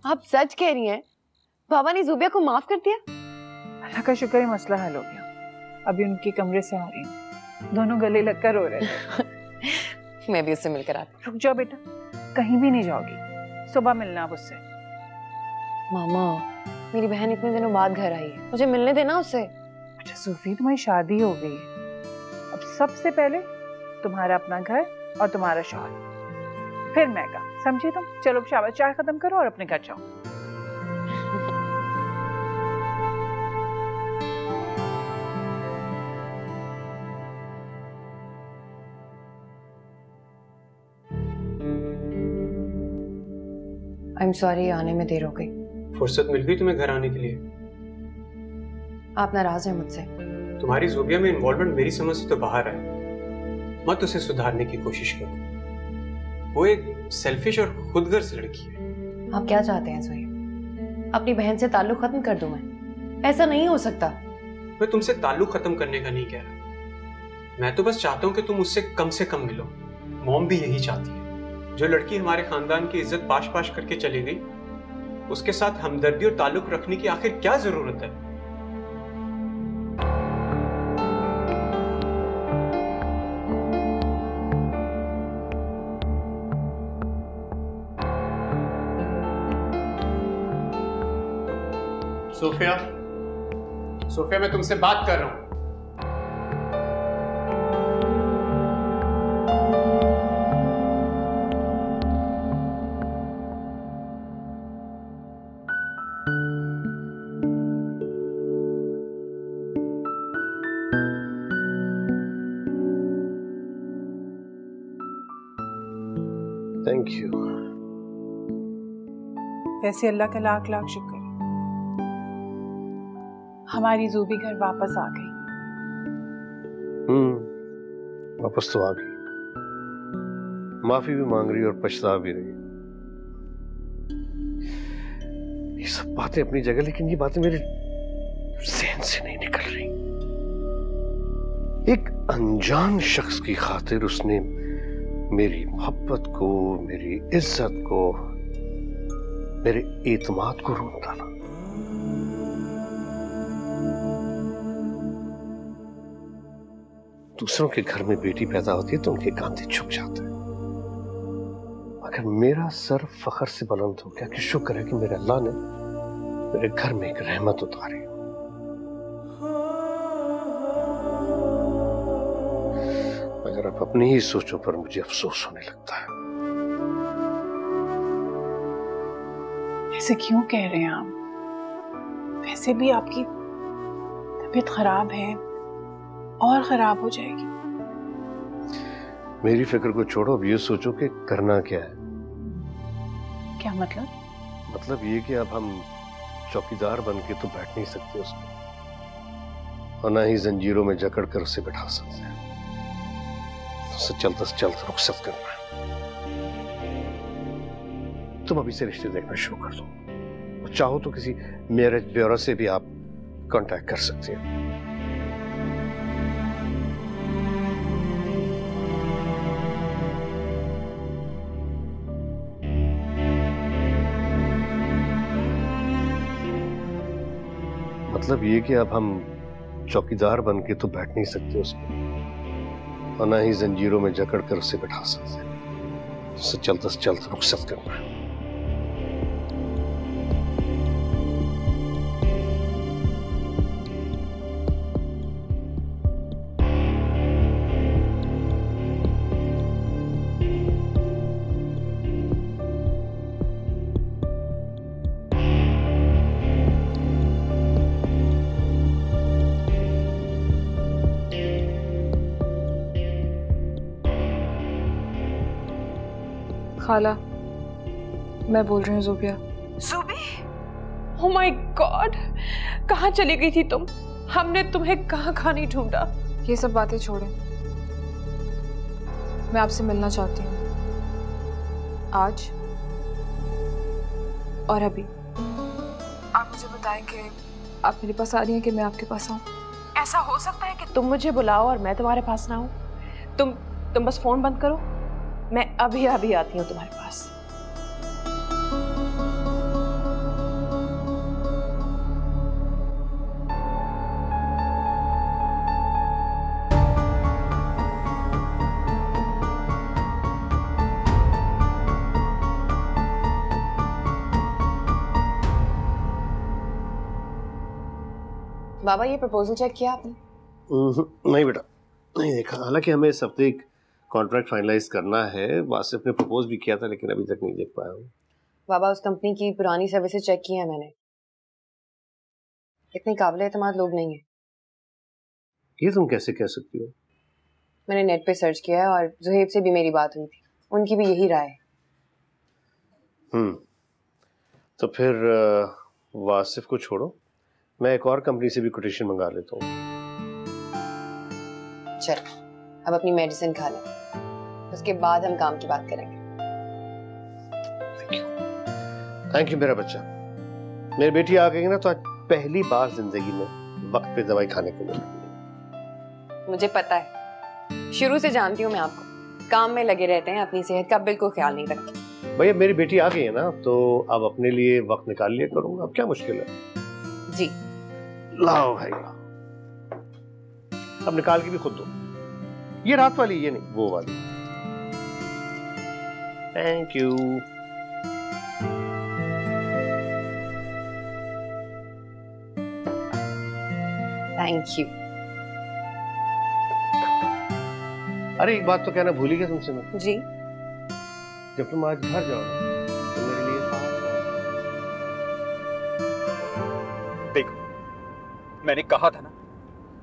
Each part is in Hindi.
आप सच कह रही हैं? बाबा ने ज़ुबिया को माफ कर दिया? अल्लाह का शुक्र है मसला हल हो गया। अभी उनके कमरे से आ रही हूँ, दोनों गले लगकर रो रहे थे। मैं भी उससे मिलकर आती। रुक जाओ बेटा, कहीं भी नहीं जाओगी, सुबह मिलना आप उससे। मामा, मेरी बहन इतने दिनों बाद घर आई है, मुझे मिलने देना उससे। अच्छा सूफी, तुम्हारी शादी हो गई है, अब सबसे पहले तुम्हारा अपना घर और तुम्हारा शौहर, फिर मैं का, समझी तुम? चलो शाबाश, चाय खत्म करो और अपने घर जाओ। आई एम सॉरी, आने में देर हो गई। फुर्सत मिल गई तुम्हें घर आने के लिए? आप नाराज हैं मुझसे? तुम्हारी ज़ुबिया में इन्वॉल्वमेंट मेरी समझ से तो बाहर है। मत उसे सुधारने की कोशिश करो, वो एक सेल्फिश और खुदगर्ज लड़की है। आप क्या चाहते हैं ज़ुबिया? अपनी बहन से ताल्लुक खत्म कर दूं मैं? ऐसा नहीं हो सकता। मैं तुमसे ताल्लुक खत्म करने का नहीं कह रहा, मैं तो बस चाहता हूँ कि तुम उससे कम मिलो। मॉम भी यही चाहती है। जो लड़की हमारे खानदान की इज्जत पाश पाश करके चली गई, उसके साथ हमदर्दी और ताल्लुक रखने की आखिर क्या जरूरत है? सोफिया, सोफिया, मैं तुमसे बात कर रहा हूं। Thank you. वैसे अल्लाह का लाख लाख शुक्र, हमारी ज़ूबी घर वापस आ गई। वापस तो आ गई, माफी भी मांग रही और पछता भी रही। ये सब बातें अपनी जगह, लेकिन ये बातें मेरे ज़हन से नहीं निकल रही। एक अनजान शख्स की खातिर उसने मेरी मोहब्बत को, मेरी इज्जत को, मेरे एतमाद को रोन डाला। दूसरों के घर में बेटी पैदा होती है तो उनके कांधे झुक जाते हैं, मगर मेरा सर फख्र से बुलंद हो गया कि शुक्र है कि मेरे अल्लाह ने मेरे घर में एक रहमत उतारी। मगर अब अपनी ही सोचों पर मुझे अफसोस होने लगता है। ऐसे क्यों कह रहे हैं आप? वैसे भी आपकी तबीयत खराब है और खराब हो जाएगी। मेरी फिक्र को छोड़ो, अब ये सोचो कि करना क्या है। क्या मतलब? मतलब ये कि अब हम चौकीदार बन के तो बैठ नहीं सकते उसमें, और ना ही जंजीरों में जकड़ कर उसे बैठा सकते हैं। उससे जल्द से जल्द रुखसत करना है। तुम अभी से रिश्ते देखना शुरू कर दो, और चाहो तो किसी मैरिज ब्यूरो से भी आप कांटेक्ट कर सकते हैं। मतलब ये कि अब हम चौकीदार बन के तो बैठ नहीं सकते उसमें, और ना ही जंजीरों में जकड़ कर उसे बैठा सकते हैं। उससे जल्द से जल्द रुखसत करना है। खाला, मैं बोल रही हूँ ज़ुबिया। ज़ुबी, ओह माय गॉड, कहाँ चली गई थी तुम? हमने तुम्हें कहाँ नहीं ढूंढा। ये सब बातें छोड़ें, मैं आपसे मिलना चाहती हूँ, आज और अभी। आप मुझे बताएं कि आप मेरे पास आ रही हैं कि मैं आपके पास आऊँ? ऐसा हो सकता है कि तुम मुझे बुलाओ और मैं तुम्हारे पास ना आऊँ? तुम बस फोन बंद करो, मैं अभी आती हूँ तुम्हारे पास। बाबा ये प्रपोजल चेक किया आपने? नहीं बेटा, नहीं देखा। हालांकि हमें इस हफ्ते एक कॉन्ट्रैक्ट फाइनलाइज करना है। वासिफ ने प्रपोज भी किया था लेकिन अभी तक नहीं देख पाया हूँ। बाबा उस कंपनी की पुरानी सर्विसेज चेक की है मैंने, इतने काबिल एतमाद लोग नहीं है। ये तुम कैसे कह सकती हो? मैंने नेट पे सर्च किया है और जुहेब से भी मेरी बात हुई थी, उनकी भी यही राय है। तो फिर वासिफ को छोड़ो, मैं एक और कंपनी से भी कोटेशन मंगा लेता हूँ। चल अब अपनी मेडिसिन खा लें, उसके बाद हम काम की बात करेंगे। थैंक यू मेरा बच्चा। मेरी बेटी आ गई ना तो आज पहली बार जिंदगी में वक्त पे दवाई खाने को मिली। मुझे पता है, शुरू से जानती हूँ मैं आपको, काम में लगे रहते हैं, अपनी सेहत का बिल्कुल ख्याल नहीं रखते। भैया मेरी बेटी आ गई है ना तो अब अपने लिए वक्त निकाल लिया करूंगा, अब क्या मुश्किल है। जी लाओ भाई लाओ, अब निकाल के भी खुद दो। ये रात वाली, ये नहीं वो वाली। Thank you. Thank you. अरे एक बात तो कहना भूल ही गया तुमसे मैं। जी जब तुम आज घर जाओ तो मेरे लिए देखो, मैंने कहा था ना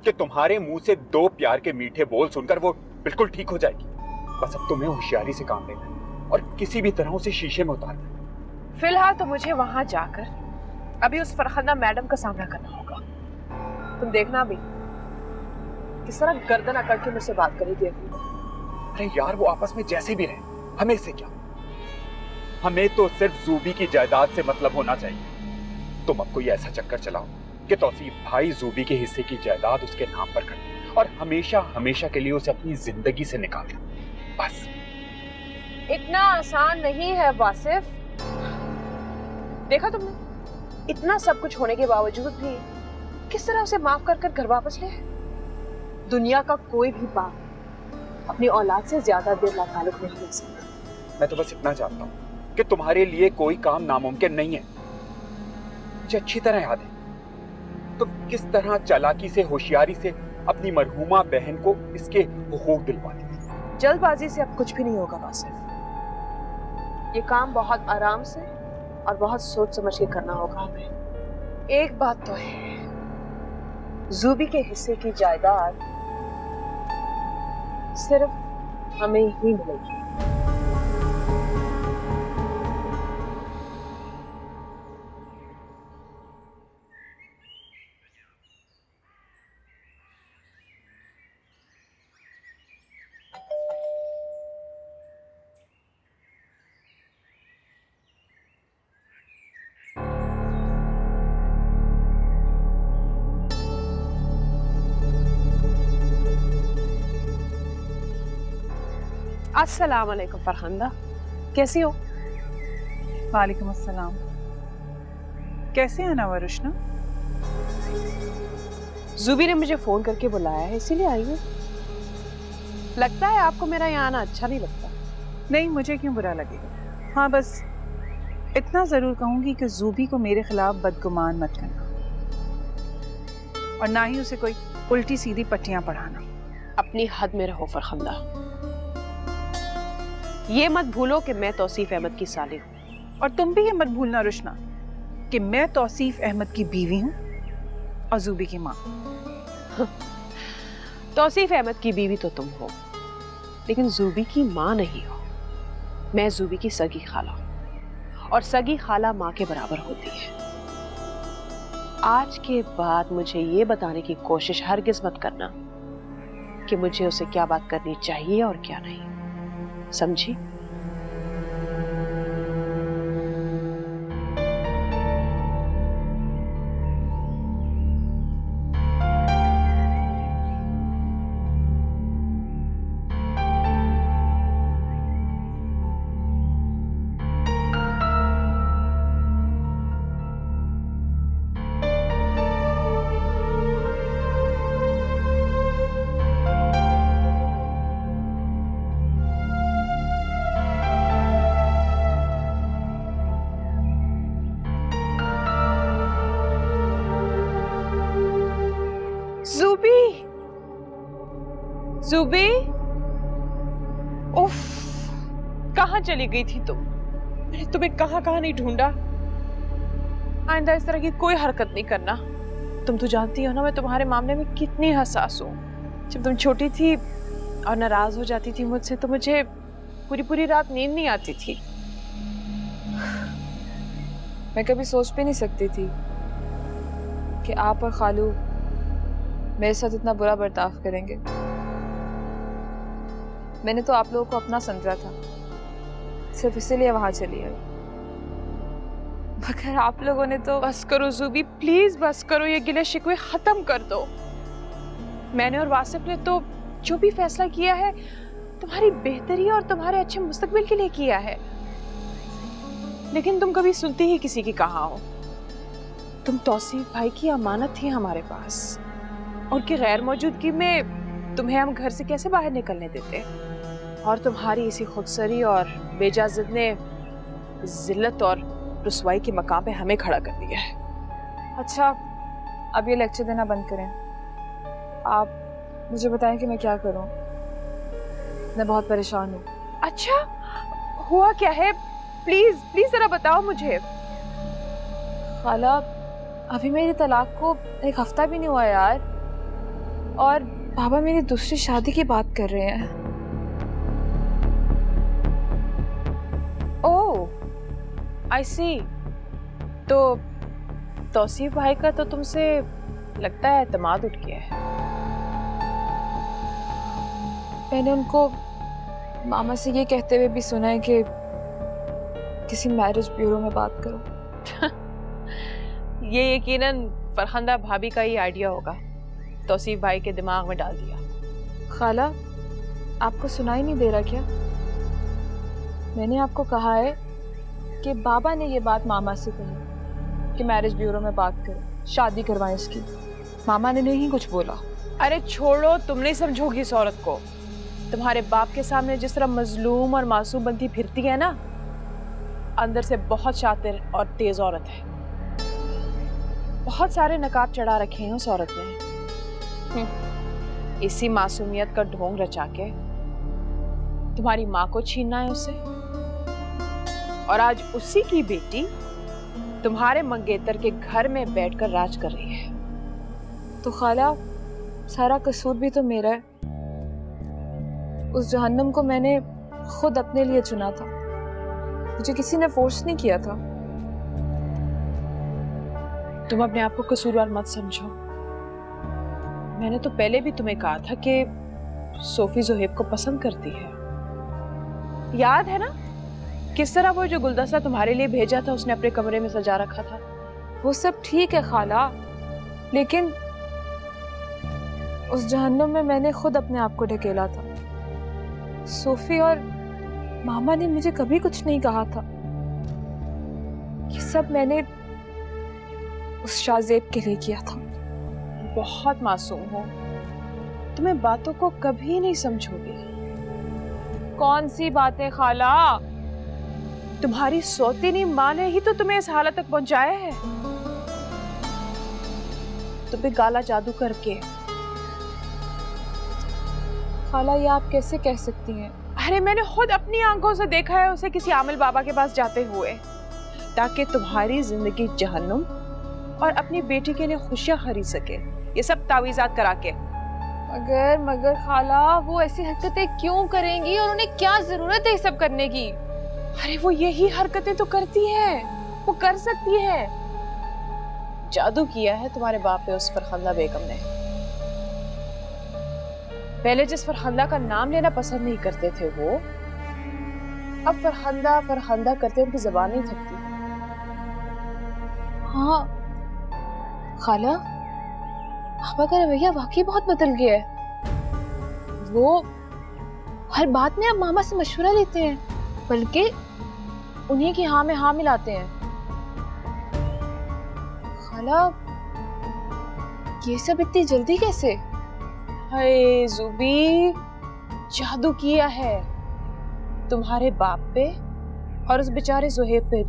कि तुम्हारे मुंह से 2 प्यार के मीठे बोल सुनकर वो बिल्कुल ठीक हो जाएगी। बस अब तुम्हें होशियारी से काम लेना है और किसी भी तरह उसे शीशे में उतारना है। फिलहाल तो मुझे वहां जाकर अभी उस फरहाना मैडम का सामना करना होगा। तुम देखना भी किस तरह गर्दन अकड़ के मुझसे बात करेगी। अरे यार, वो आपस में जैसे भी रहे, हमें इससे क्या? हमें तो सिर्फ जूबी की जायदाद से मतलब होना चाहिए। तुम अब कोई ऐसा चक्कर चलाओ कि तौसीफ भाई जूबी के हिस्से की जायदाद उसके नाम पर कर दे और हमेशा हमेशा के लिए उसे अपनी जिंदगी से निकाल दे। बस। इतना आसान नहीं है वासिफ। देखा तुमने, इतना सब कुछ होने के बावजूद भी किस तरह उसे माफ कर घर वापस ले। दुनिया का कोई भी बाप अपनी औलाद से ज्यादा देर लाताल्लुक नहीं रह सकता। मैं तो बस इतना जानता हूँ कि तुम्हारे लिए कोई काम नामुमकिन नहीं है। मुझे अच्छी तरह याद है तुम किस तरह चालाकी से, होशियारी से अपनी मरहूमा बहन को इसके हुकूक दिलवाती थी। जल्दबाजी से अब कुछ भी नहीं होगा वासिफ। ये काम बहुत आराम से और बहुत सोच समझ के करना होगा हमें। एक बात तो है, जूबी के हिस्से की जायदाद सिर्फ हमें ही मिलेगी। अस्सलाम वालेकुम फरहाना, कैसी हो? वालेकुम अस्सलाम। कैसे हैं ना वरुष्णा? जुबी ने मुझे फोन करके बुलाया है, इसीलिए आई हूँ। लगता है आपको मेरा यहाँ आना अच्छा नहीं लगता। नहीं, मुझे क्यों बुरा लगेगा। हाँ, बस इतना जरूर कहूंगी कि जूबी को मेरे खिलाफ बदगुमान मत करना और ना ही उसे कोई उल्टी सीधी पट्टियां पढ़ाना। अपनी हद में रहो फरहाना। ये मत भूलो कि मैं तौसीफ अहमद की साली हूँ। और तुम भी ये मत भूलना रुशना कि मैं तौसीफ अहमद की बीवी हूँ और जूबी की माँ। तौसीफ अहमद की बीवी तो तुम हो, लेकिन जूबी की माँ नहीं हो। मैं जूबी की सगी खाला हूँ और सगी खाला माँ के बराबर होती है। आज के बाद मुझे ये बताने की कोशिश हरगिज मत करना कि मुझे उसे क्या बात करनी चाहिए और क्या नहीं, समझी? ज़ुबी, उफ, कहाँ चली गई थी तुम? मैंने तुम्हें कहाँ कहाँ नहीं ढूंढा। आइंदा इस तरह की कोई हरकत नहीं करना। तुम तो जानती हो ना मैं तुम्हारे मामले में कितनी हसास हूँ। जब तुम छोटी थी और नाराज हो जाती थी मुझसे तो मुझे पूरी पूरी रात नींद नहीं आती थी। मैं कभी सोच भी नहीं सकती थी कि आप और खालू मेरे साथ इतना बुरा बर्ताव करेंगे। मैंने तो आप लोगों को अपना समझा था, सिर्फ इसीलिए वहां चली आई। मगर आप लोगों ने तो। बस करो ज़ुबी, प्लीज बस करो, ये गिले शिकवे खत्म कर दो। मैंने और वासिफ ने तो जो भी फैसला किया है तुम्हारी बेहतरी और तुम्हारे अच्छे मुस्तकबिल के लिए किया है, लेकिन तुम कभी सुनती ही किसी की कहाँ हो। तुम तौसीफ भाई की अमानत थी हमारे पास, और की गैर मौजूदगी में तुम्हें हम घर से कैसे बाहर निकलने देते। और तुम्हारी इसी खुदसरी और बेजा जिद ने जिल्लत और रुसवाई के मकाम पे हमें खड़ा कर दिया है। अच्छा, अब ये लेक्चर देना बंद करें। आप मुझे बताएं कि मैं क्या करूं। मैं बहुत परेशान हूँ। अच्छा, हुआ क्या है? प्लीज प्लीज जरा बताओ मुझे। खाला, अभी मेरी तलाक को 1 हफ्ता भी नहीं हुआ यार, और पापा मेरी दूसरी शादी की बात कर रहे हैं। ओह, आई सी। तो तौसीफ भाई का तो तुमसे लगता है एतमाद उठ गया है। मैंने उनको मामा से ये कहते हुए भी सुना है कि किसी मैरिज ब्यूरो में बात करो। ये यकीनन फरखंदा भाभी का ही आइडिया होगा, तौसीफ भाई के दिमाग में डाल दिया। खाला, आपको सुनाई नहीं दे रहा क्या? मैंने आपको कहा है कि बाबा ने ये बात मामा से कही कि मैरिज ब्यूरो में बात करो, शादी करवाएं इसकी। मामा ने नहीं कुछ बोला। अरे छोड़ो, तुम नहीं समझोगी इस औरत को। तुम्हारे बाप के सामने जिस तरह मजलूम और मासूम बनती फिरती है ना, अंदर से बहुत शातिर और तेज औरत है। बहुत सारे नकाब चढ़ा रखे हैं उस औरत ने। इसी मासूमियत का ढोंग रचा के तुम्हारी माँ को छीनना है उससे, और आज उसी की बेटी तुम्हारे मंगेतर के घर में बैठकर राज कर रही है। तो खाला, सारा कसूर भी तो मेरा है। उस जहन्नम को मैंने खुद अपने लिए चुना था, मुझे किसी ने फोर्स नहीं किया था। तुम अपने आप को कसूरवार मत समझो। मैंने तो पहले भी तुम्हें कहा था कि सोफी ज़ुहैब को पसंद करती है। याद है ना किस तरह वो जो गुलदस्ता तुम्हारे लिए भेजा था उसने अपने कमरे में सजा रखा था। वो सब ठीक है खाला, लेकिन उस जहन्नुम में मैंने खुद अपने आप को ढकेला था। सोफी और मामा ने मुझे कभी कुछ नहीं कहा था। ये सब मैंने उस शाहजेब के लिए किया था। बहुत मासूम हो, तुम्हें बातों को कभी नहीं समझोगी। कौन सी बातें खाला? तुम्हारी सौतेनी माँ ने ही तो तुम्हें इस हालत तक पहुंचाया है, तुम्हें गाला जादू करके। खाला, ये आप कैसे कह सकती हैं? अरे मैंने खुद अपनी आंखों से देखा है उसे किसी आमिल बाबा के पास जाते हुए, ताकि तुम्हारी जिंदगी जहन्नुम और अपनी बेटी के लिए खुशियां खरीद सके, ये सब तावीज़ात करा के। मगर खाला, वो ऐसी हरकतें क्यों करेंगी और उन्हें क्या जरूरत है ये सब करने की? अरे वो यही हरकतें तो करती है, वो कर सकती है। जादू किया है तुम्हारे बाप पे उस फरखंदा बेगम ने। पहले जिस फरखंदा का नाम लेना पसंद नहीं करते थे वो अब फरखंदा फरखंदा करते उनकी जुबान नहीं थकती। हाँ खाला, पापा का रवैया वाकई बहुत बदल गया है। वो हर बात में अब मामा से मशवरा लेते हैं, बल्कि उन्हीं की हाँ में हाँ मिलाते हैं। खाला, ये सब इतनी जल्दी कैसे? हाय ज़ुबी, जादू किया है तुम्हारे बाप पे और उस बेचारे ज़ुहैब पे।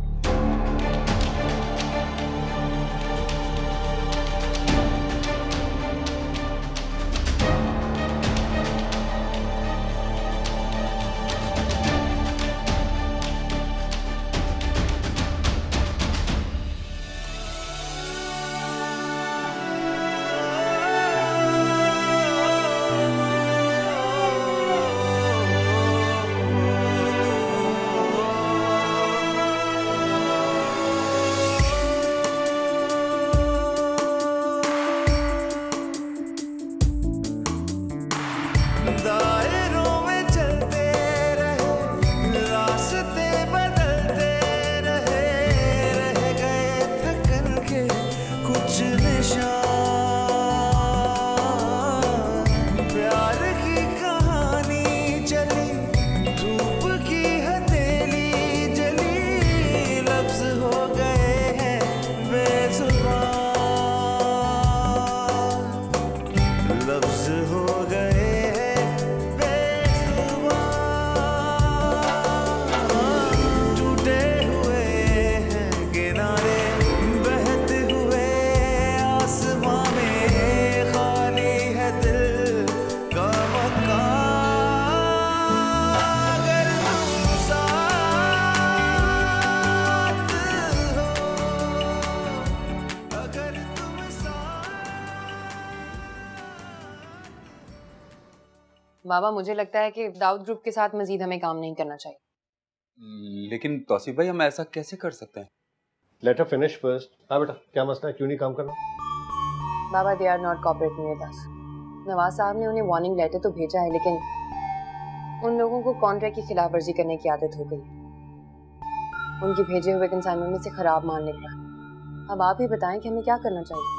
बाबा मुझे लगता है कि दाऊद ग्रुप के साथ मजीद हमें काम नहीं करना चाहिए। लेकिन तौसीफ भाई हम ऐसा कैसे कर सकते हैं? Let her finish first. हाँ बेटा, क्या मसला है, क्यों नहीं काम करना? बाबा they are not cooperating with us. Nawaz साहब ने उन्हें वार्निंग लेटर तो भेजा है, लेकिन उन लोगों को कॉन्ट्रैक्ट की खिलाफ वर्जी करने की आदत हो गई। उनके भेजे हुए कंसाइनमेंट में से खराब माल निकला। अब आप ही बताएं कि हमें क्या करना चाहिए।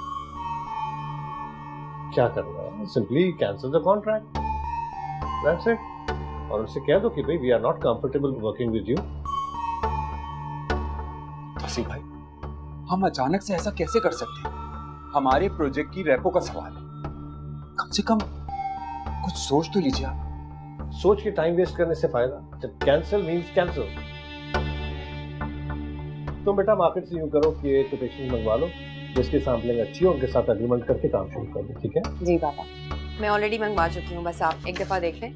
क्या करना है? Simply cancel the contract, that's it. और उनसे कह दो कि भाई we are not comfortable working with you. Tauseef भाई, हम अचानक से ऐसा कैसे कर सकते हैं? हमारे प्रोजेक्ट की रेपो का सवाल है, कम से कम कुछ सोच तो लीजिए आप। सोच के टाइम वेस्ट करने से फायदा, जब कैंसिल मींस कैंसिल। तुम बेटा मार्केट से यूं करो कि एक कोटेशन मंगवा लो जिसकी सैम्पलिंग अच्छी हो, उनके साथ एग्रीमेंट करके काम शुरू कर दो, ठीक है? जी बाबा, मैं ऑलरेडी मंगवा चुकी हूँ, बस आप एक दफा देख लें।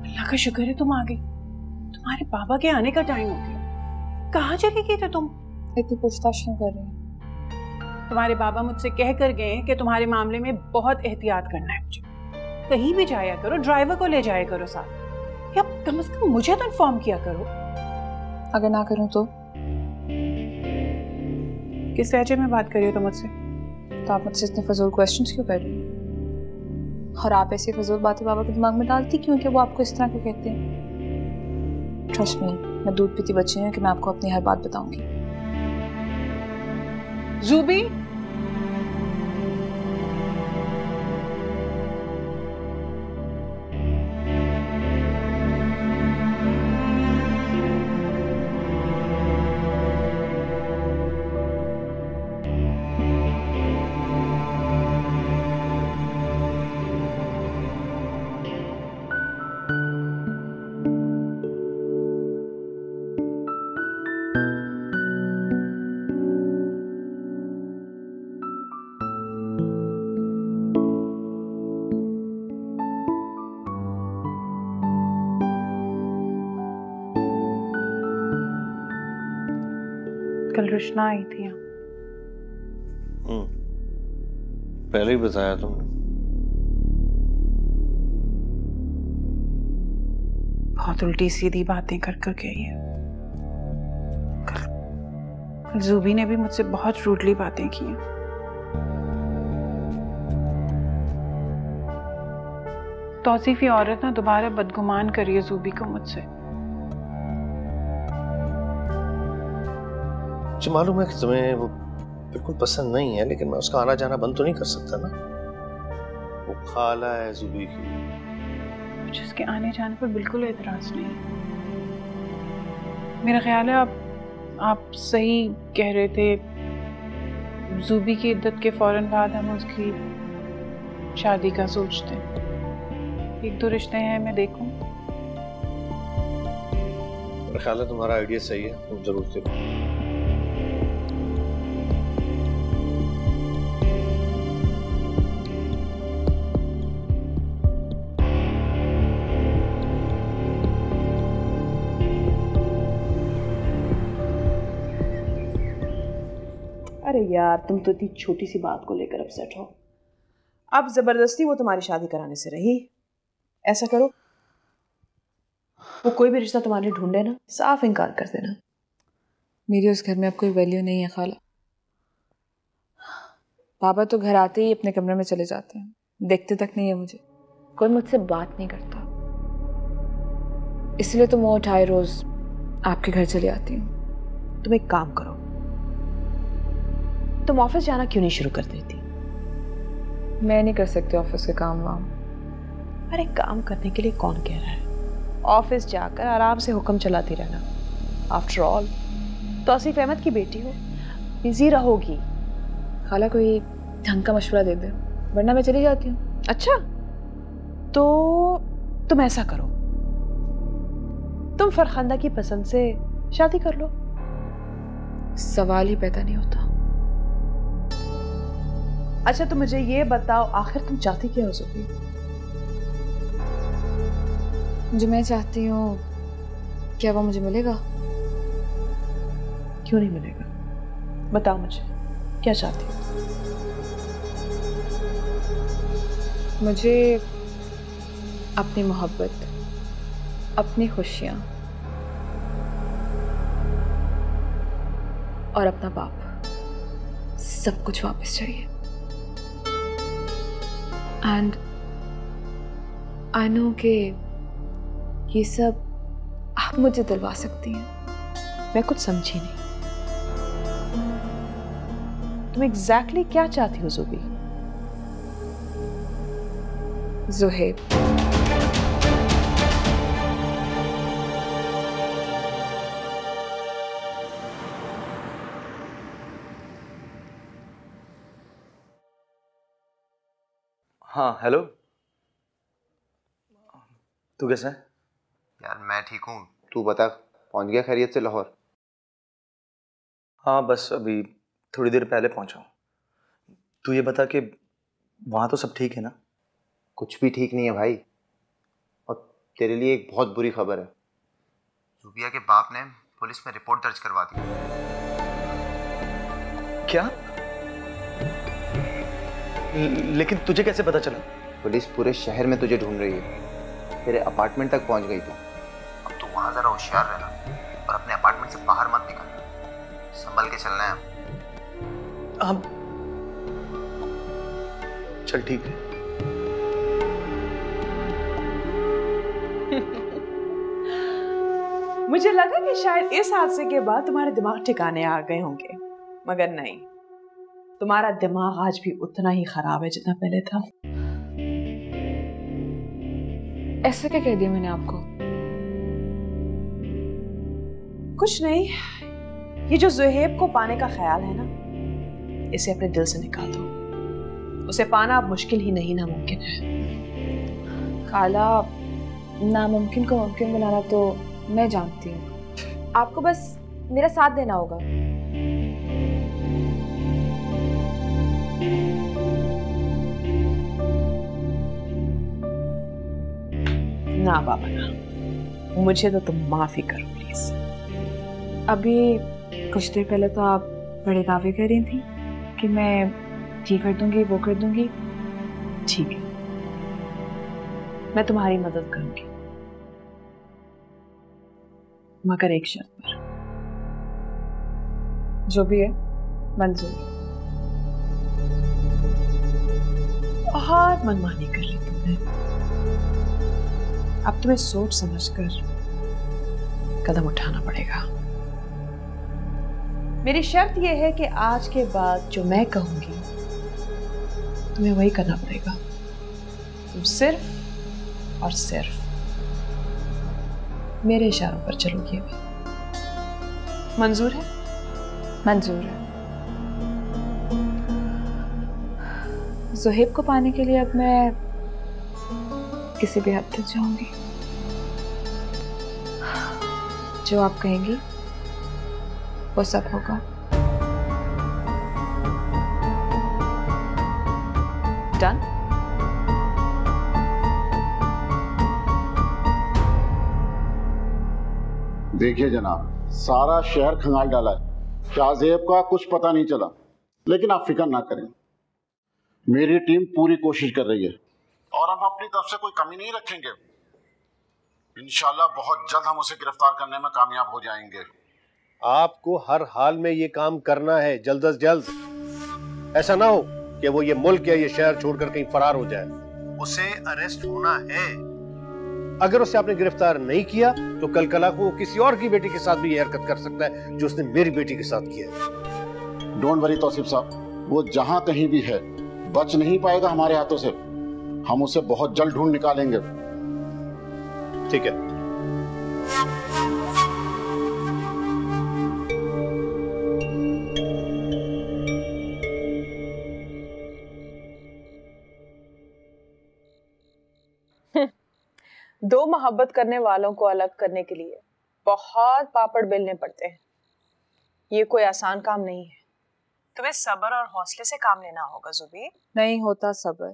अल्लाह का शुक्र है तुम आ गई। तुम्हारे पापा के आने का टाइम हो गया। कहाँ चली गई थे तुम? इतनी पूछताछ क्यों कर रही हैं? तुम्हारे बाबा मुझसे कह कर गए कि तुम्हारे मामले में बहुत एहतियात करना है मुझे। कहीं भी जाया करो, ड्राइवर को ले जाया करो साथ, या कम से कम मुझे तो इन्फॉर्म किया करो। अगर ना करूं तो? किस लहजे में बात कर रही हो तुम मुझसे? तो आप मुझसे इतने फजूल क्वेश्चंस क्यों कर रही हैं? और आप ऐसी फजूल बातें बाबा के दिमाग में डालती क्यों कि वो आपको इस तरह के कहते हैं? ट्रस्ट मी, मैं दूध पीती बच्ची हूँ कि मैं आपको अपनी हर बात बताऊंगी। ज़ूबी, कल रुशना आई थी यहाँ। पहले ही बताया तुमने। बहुत उल्टी सीधी बातें कर कर गई है। कल ज़ूबी ने भी मुझसे बहुत रूडली बातें की हैं। तौसीफी औरत ना दोबारा बदगुमान करी है ज़ूबी को मुझसे। मुझे मालूम है कि तुम्हें वो बिल्कुल पसंद नहीं है, लेकिन मैं उसका आना जाना बंद तो नहीं कर सकता ना। वो खाला है ज़ूबी की। मुझे उसके आने जाने पर बिल्कुल एतराज नहीं। मेरा ख्याल है आप सही कह रहे थे। ज़ूबी की इद्दत के फौरन बाद हम उसकी शादी का सोचते हैं। एक दो रिश्ते हैं, मैं देखूं। मेरा ख्याल है तुम्हारा आइडिया सही है, तुम जरूर देखो। अरे यार, तुम तो इतनी छोटी सी बात को लेकर अपसेट हो। अब जबरदस्ती वो तुम्हारी शादी कराने से रही। ऐसा करो, वो कोई भी रिश्ता तुम्हारे लिए ढूंढे ना, साफ इनकार कर देना। मेरी उस घर में अब कोई वैल्यू नहीं है खाला। पापा तो घर आते ही अपने कमरे में चले जाते हैं, देखते तक नहीं है मुझे। कोई मुझसे बात नहीं करता, इसलिए तो मैं उठाए रोज आपके घर चली आती हूँ। तुम एक काम करो, तुम ऑफिस जाना क्यों नहीं शुरू कर देती? मैं नहीं कर सकती ऑफिस के काम वाम। अरे काम करने के लिए कौन कह रहा है? ऑफिस जाकर आराम से हुक्म चलाती रहना। आफ्टर ऑल तौसीफ अहमद की बेटी हो, बिजी रहोगी। खाला कोई ढंग का मशवरा दे दे, वरना मैं चली जाती हूँ। अच्छा, तो तुम ऐसा करो, तुम फरखांदा की पसंद से शादी कर लो। सवाल ही पैदा नहीं होता। अच्छा तो मुझे ये बताओ, आखिर तुम चाहती क्या हो ज़ुबी? जो मैं चाहती हूँ क्या वो मुझे मिलेगा? क्यों नहीं मिलेगा? बताओ मुझे, क्या चाहती हो? मुझे अपनी मोहब्बत, अपनी खुशियाँ और अपना बाप सब कुछ वापस चाहिए। एंड आई नो कि ये सब आप मुझे दिलवा सकती हैं। मैं कुछ समझी नहीं, तुम एग्जैक्टली क्या चाहती हो ज़ुबी? ज़ुहैब, हाँ हेलो, तू कैसा है? यार मैं ठीक हूँ, तू बता पहुँच गया खैरियत से लाहौर? हाँ बस अभी थोड़ी देर पहले पहुंचा हूँ। तू ये बता कि वहाँ तो सब ठीक है ना? कुछ भी ठीक नहीं है भाई, और तेरे लिए एक बहुत बुरी खबर है। ज़ुबिया के बाप ने पुलिस में रिपोर्ट दर्ज करवा दी। क्या? लेकिन तुझे कैसे पता चला? पुलिस पूरे शहर में तुझे ढूंढ रही है, तेरे अपार्टमेंट तक पहुंच गई थी। अब तू वहाँ ज़रा होशियार रहना और अपने अपार्टमेंट से बाहर मत निकलना, संभल के चलना है। हम चल ठीक है। मुझे लगा कि शायद इस हादसे के बाद तुम्हारे दिमाग ठिकाने आ गए होंगे, मगर नहीं, तुम्हारा दिमाग आज भी उतना ही खराब है जितना पहले था। ऐसा क्या कह दिया मैंने आपको? कुछ नहीं, ये जो ज़ुहैब को पाने का ख्याल है ना, इसे अपने दिल से निकाल दो। उसे पाना अब मुश्किल ही नहीं नामुमकिन है। खाला, नामुमकिन को मुमकिन बनाना तो मैं जानती हूँ, आपको बस मेरा साथ देना होगा। ना बाबा ना, मुझे तो तुम माफी करो प्लीज। अभी कुछ देर पहले तो आप बड़े दावे कर रही थी कि मैं ये कर दूंगी वो कर दूंगी। ठीक है, मैं तुम्हारी मदद करूंगी, मगर एक शर्त पर। जो भी है मंजूर। बहुत मनमानी कर ली तुमने, अब तुम्हें सोच समझकर कदम उठाना पड़ेगा। मेरी शर्त यह है कि आज के बाद जो मैं कहूंगी तुम्हें वही करना पड़ेगा। तुम सिर्फ और सिर्फ मेरे इशारों पर चलोगी। मंजूर है? मंजूर है। ज़ुहैब को पाने के लिए अब मैं किसी भी हद तक जाऊंगी। जो आप कहेंगी वो सब होगा। डन? देखिए जनाब, सारा शहर खंगाल डाला है, शाहज़ेब का कुछ पता नहीं चला, लेकिन आप फिक्र ना करें, मेरी टीम पूरी कोशिश कर रही है और हम अपनी तरफ से कोई कमी नहीं रखेंगे। इंशाल्लाह बहुत जल्द हम उसे गिरफ्तार करने में कामयाब हो जाएंगे। आपको हर हाल में ये काम करना है, जल्द से जल्द। ऐसा ना हो कि वो ये मुल्क या ये शहर छोड़कर कहीं फरार हो जाए। उसे अरेस्ट होना है। अगर उसे आपने गिरफ्तार नहीं किया तो कल कला को किसी और की बेटी के साथ भी ये हरकत कर सकता है जो उसने मेरी बेटी के साथ किया है। डोंट वरी तौसीफ साहब, वो जहां कहीं भी है बच नहीं पाएगा हमारे हाथों से। हम उसे बहुत जल्द ढूंढ निकालेंगे। ठीक है। दो मोहब्बत करने वालों को अलग करने के लिए बहुत पापड़ बेलने पड़ते हैं। ये कोई आसान काम नहीं है। तुम्हें सब्र और हौसले से काम लेना होगा ज़ुबी। नहीं होता सब्र।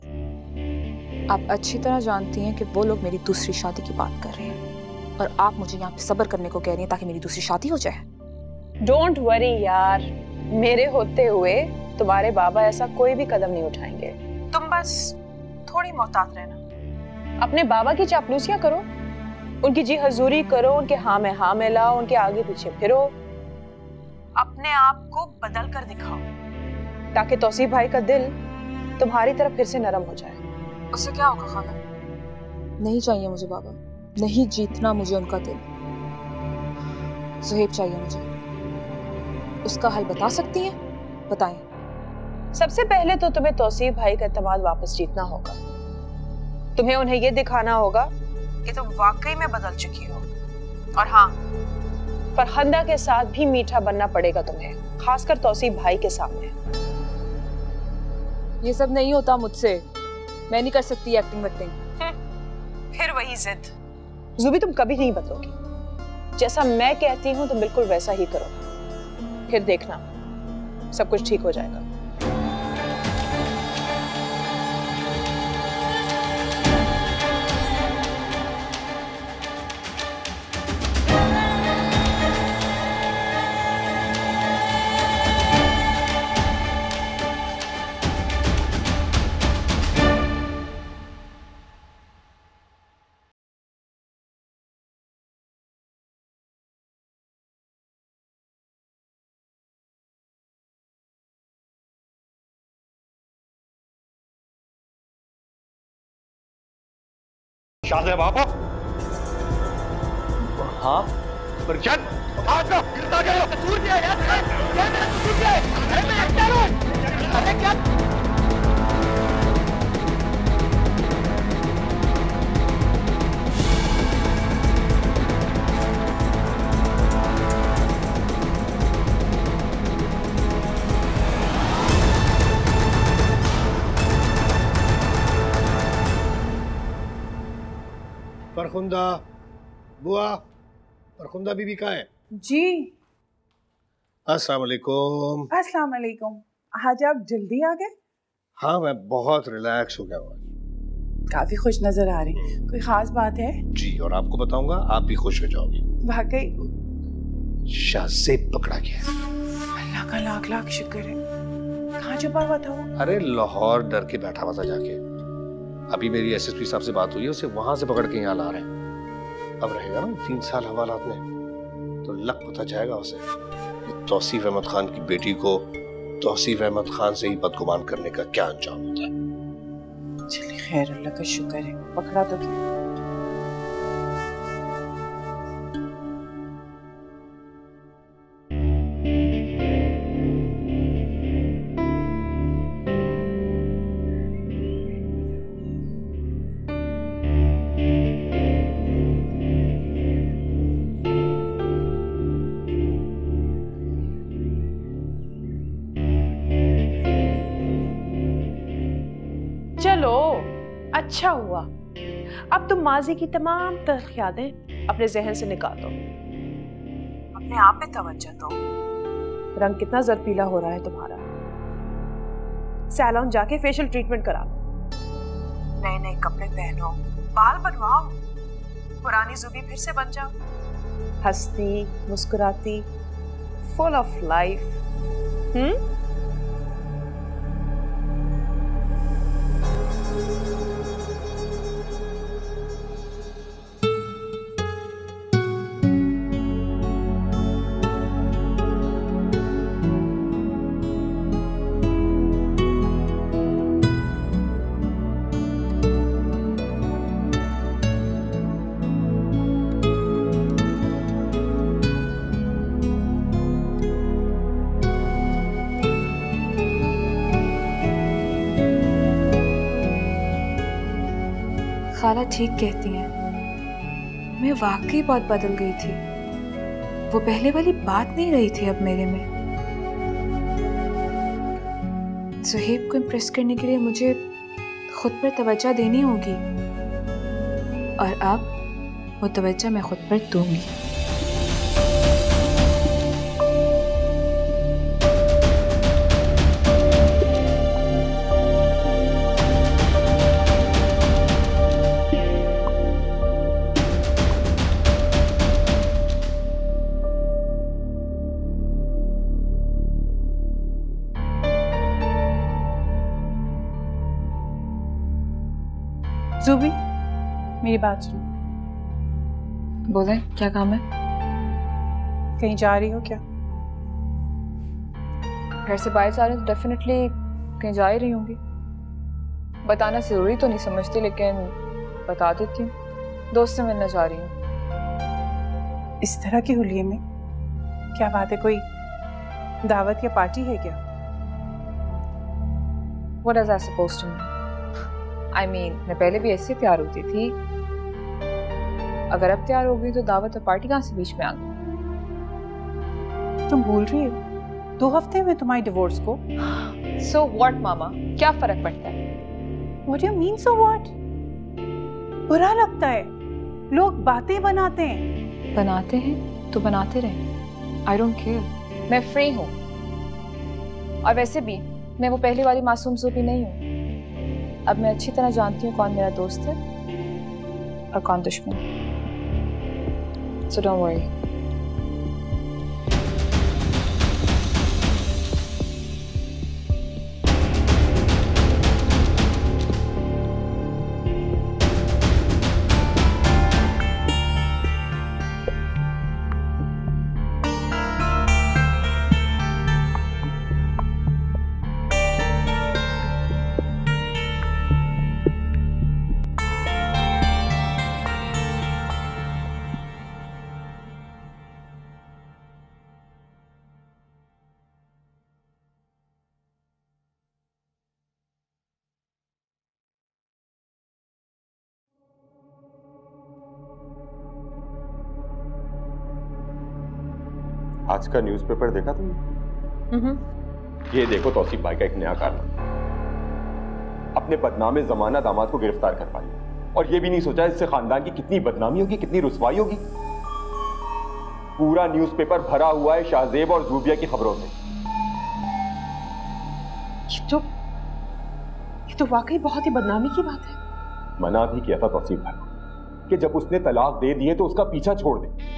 आप अच्छी तरह जानती हैं कि वो लोग मेरी दूसरी शादी की बात कर रहे हैं और आप मुझे यहाँ पे सब्र करने को कह रही हैं ताकि मेरी दूसरी शादी हो जाए। डोंट वरी यार, मेरे होते हुए तुम्हारे बाबा ऐसा कोई भी कदम नहीं उठाएंगे। तुम बस थोड़ी मोहतात रहना। अपने बाबा की चापलूसियां करो, उनकी जी हजूरी करो, उनके हाँ में हाँ मिलाओ, उनके आगे पीछे फिरो, अपने आप को बदल कर दिखाओ ताकि तौसीफ भाई का दिल तुम्हारी तरफ फिर से नरम हो जाए। उससे क्या होगा खाला? नहीं चाहिए मुझे बाबा, नहीं जीतना मुझे उनका दिल। सुहेब चाहिए मुझे। उसका हल बता सकती हैं? बताएं। सबसे पहले तो तुम्हें तौसीफ भाई का एतमाद वापस जीतना होगा। तुम्हें उन्हें यह दिखाना होगा कि तुम वाकई में बदल चुकी हो। और हाँ, फरहंदा के साथ भी मीठा बनना पड़ेगा तुम्हें, खासकर तौसीफ भाई के सामने। ये सब नहीं होता मुझसे, मैं नहीं कर सकती एक्टिंग वैक्टिंग। फिर वही जिद। ज़ुबी तुम कभी नहीं बदलोगी। जैसा मैं कहती हूँ तुम बिल्कुल वैसा ही करो, फिर देखना सब कुछ ठीक हो जाएगा। शाहज़ैब आपा। हाँ बरचन, आप लोग गिरता गए हो। कसूर क्या है यार? क्या मेरा कसूर क्या है? अरे मैं एक्टर हूँ। अरे क्या? फरखुंदा बुआ, फरखुंदा बीबी कहाँ है? जी अस्सलाम वालेकुम। अस्सलाम वालेकुम। आज आप जल्दी आ गए? हाँ, मैं बहुत रिलैक्स हो गया हूँ। काफी खुश नजर आ रही। कोई खास बात है? जी, और आपको बताऊंगा, आप भी खुश हो जाओगे। वाकई शाहज़ेब पकड़ा गया। अल्लाह का लाख लाख शुक्र है। कहाँ छुपा हुआ था वो? अरे लाहौर डर के बैठा हुआ था जाके। अभी मेरी एसएसपी साहब से बात हुई है, उसे वहां से पकड़ के यहाँ ला रहे हैं। अब रहेगा ना 3 साल हवालात में, तो लक पता जाएगा उसे कि तौसीफ अहमद खान की बेटी को तौसीफ अहमद खान से ही बदगुमान करने का क्या अंजाम होता है। चलिए खैर, अल्लाह का शुक्र है पकड़ा तो गया। चलो अच्छा हुआ, अब तुम माजी की तमाम तल्ख यादें अपने जहन से निकाल दो। अपने आप पे तवज्जो दो। रंग कितना जरपीला हो रहा है तुम्हारा। सैलून जाके फेशियल ट्रीटमेंट करा लो, नए नए कपड़े पहनो, बाल बनवाओ, पुरानी ज़ुबी फिर से बन जाओ, हंसती मुस्कुराती, फुल ऑफ लाइफ। खाला ठीक कहती हैं, मैं वाकई बहुत बदल गई थी। वो पहले वाली बात नहीं रही थी अब मेरे में। सुहेब को इम्प्रेस करने के लिए मुझे खुद पर तवज्जो देनी होगी, और अब वो तवज्जो मैं खुद पर दूंगी। ज़ूबी, मेरी बात सुनो। बोले, क्या काम है? कहीं जा रही हो क्या? घर से बाहर जा रही हूँ तो डेफिनेटली कहीं जा ही रही होंगी। बताना जरूरी तो नहीं समझती, लेकिन बता देती हूँ। दोस्त से मिलने जा रही हूँ। इस तरह के हुलिये में क्या बात है? कोई दावत या पार्टी है क्या? What is I supposed to know? I mean, मैं पहले भी ऐसे तैयार होती थी। अगर अब तैयार हो गई तो दावत और पार्टी कहाँ से बीच में आ गई? तुम भूल रही हो 2 हफ्ते में तुम्हारी डिवोर्स को। So what, मामा? क्या फर्क पड़ता है? What do you mean so what? बुरा लगता है, लोग बातें बनाते हैं। बनाते हैं तो बनाते रहे। I don't care. मैं फ्री हूँ। और वैसे भी मैं वो पहली वाली मासूम ज़ूबी नहीं हूँ। अब मैं अच्छी तरह जानती हूँ कौन मेरा दोस्त है और कौन दुश्मन। So don't worry. आज का न्यूज़पेपर देखा तुमने? ये देखो तौसीफ भाई का एक नया कारनामा। अपने बदनामे जमाना दामाद को गिरफ्तार कर पाया, और ये भी नहीं सोचा इससे खानदान की कितनी बदनामी होगी, कितनी रुसवाई होगी। पूरा न्यूज़पेपर भरा हुआ है शाहजेब और ज़ूबिया की खबरों से। ये तो वाकई बहुत ही बदनामी की बात है। मना भी किया था तौसीफ भाई को कि जब उसने तलाक दे दिए तो उसका पीछा छोड़ दे।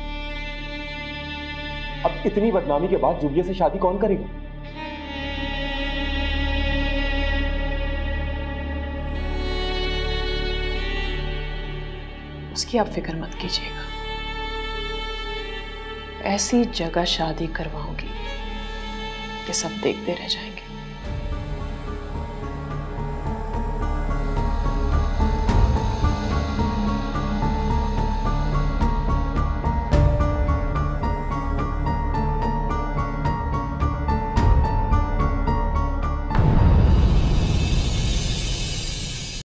अब इतनी बदनामी के बाद ज़ूबिया से शादी कौन करेगा? उसकी आप फिक्र मत कीजिएगा, ऐसी जगह शादी करवाऊंगी कि सब देखते रह जाएंगे।